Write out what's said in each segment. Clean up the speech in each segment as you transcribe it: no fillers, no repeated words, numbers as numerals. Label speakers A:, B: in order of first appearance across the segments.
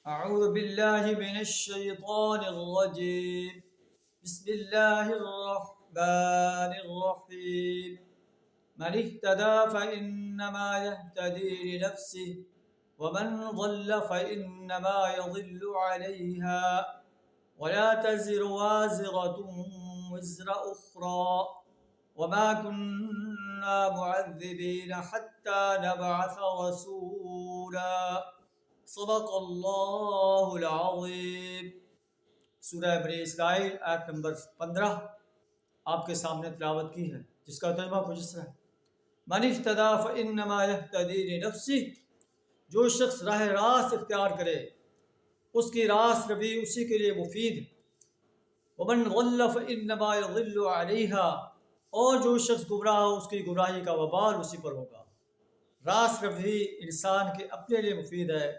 A: أعوذ بالله من الشيطان الرجيم. بسم الله الرحمن الرحيم. من اهتدى فإنما يهتدي لنفسه ومن ضل فإنما يضل عليها ولا تزر وازرة وزر أخرى وما كنا معذبين حتى نبعث رسولا. صدق اللہ العظیم. سورہ بنی اسرائیل آیت نمبر 15 آپ کے سامنے تلاوت کی ہے، جس کا ترجمہ کچھ اس طرح ہے: من اهتدى فإنما يهتدي لنفسه، جو شخص راہ راست اختیار کرے اس کی راست روی اسی کے لیے مفید ہے. ومن ضل فإنما يضل عليها، اور جو شخص گمراہ ہو اس کی گمراہی کا وبال اسی پر ہوگا. راست روی انسان کے اپنے لیے مفید ہے،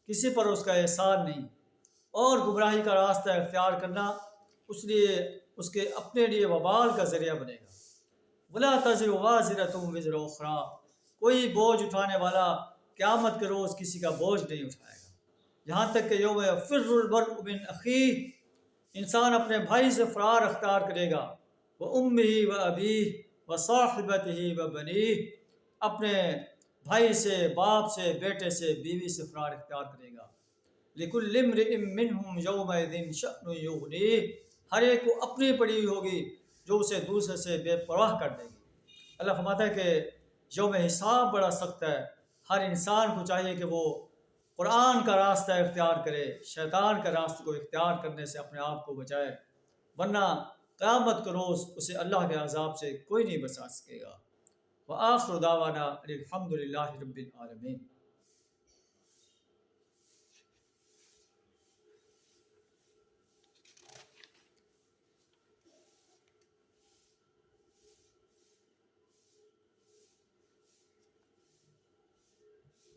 A: کسی پر اس کا احسان نہیں، اور گمراہی کا راستہ اختیار کرنا اس کے اپنے لیے وبال کا ذریعہ بنے گا. ولا تزر وازرۃ وزر اخری، کوئی بوجھ اٹھانے والا قیامت کے روز کسی کا بوجھ نہیں اٹھائے گا. یہاں تک کہ یوم یفر المرء من اخیہ، انسان اپنے بھائی سے فرار اختیار کرے گا. وامہ وابیہ وصاحبتہ وبنیہ، اپنے بھائی سے، باپ سے، بیٹے سے، بیوی سے فرار اختیار کرے گا. لکل امرئ منہم یومئذ شأن یغنیہ، ہر ایک کو اپنی پڑی ہوئی ہوگی جو اسے دوسرے سے بے پرواہ کر دے گی. اللہ فرماتا ہے کہ یوم حساب بڑا سخت ہے. ہر انسان کو چاہیے کہ وہ قرآن کا راستہ اختیار کرے، شیطان کا راستہ کو اختیار کرنے سے اپنے آپ کو بچائے، ورنہ قیامت کے روز اسے اللہ کے عذاب سے کوئی نہیں بچا سکے گا. وآخر دعوانا الحمد للہ رب العالمین.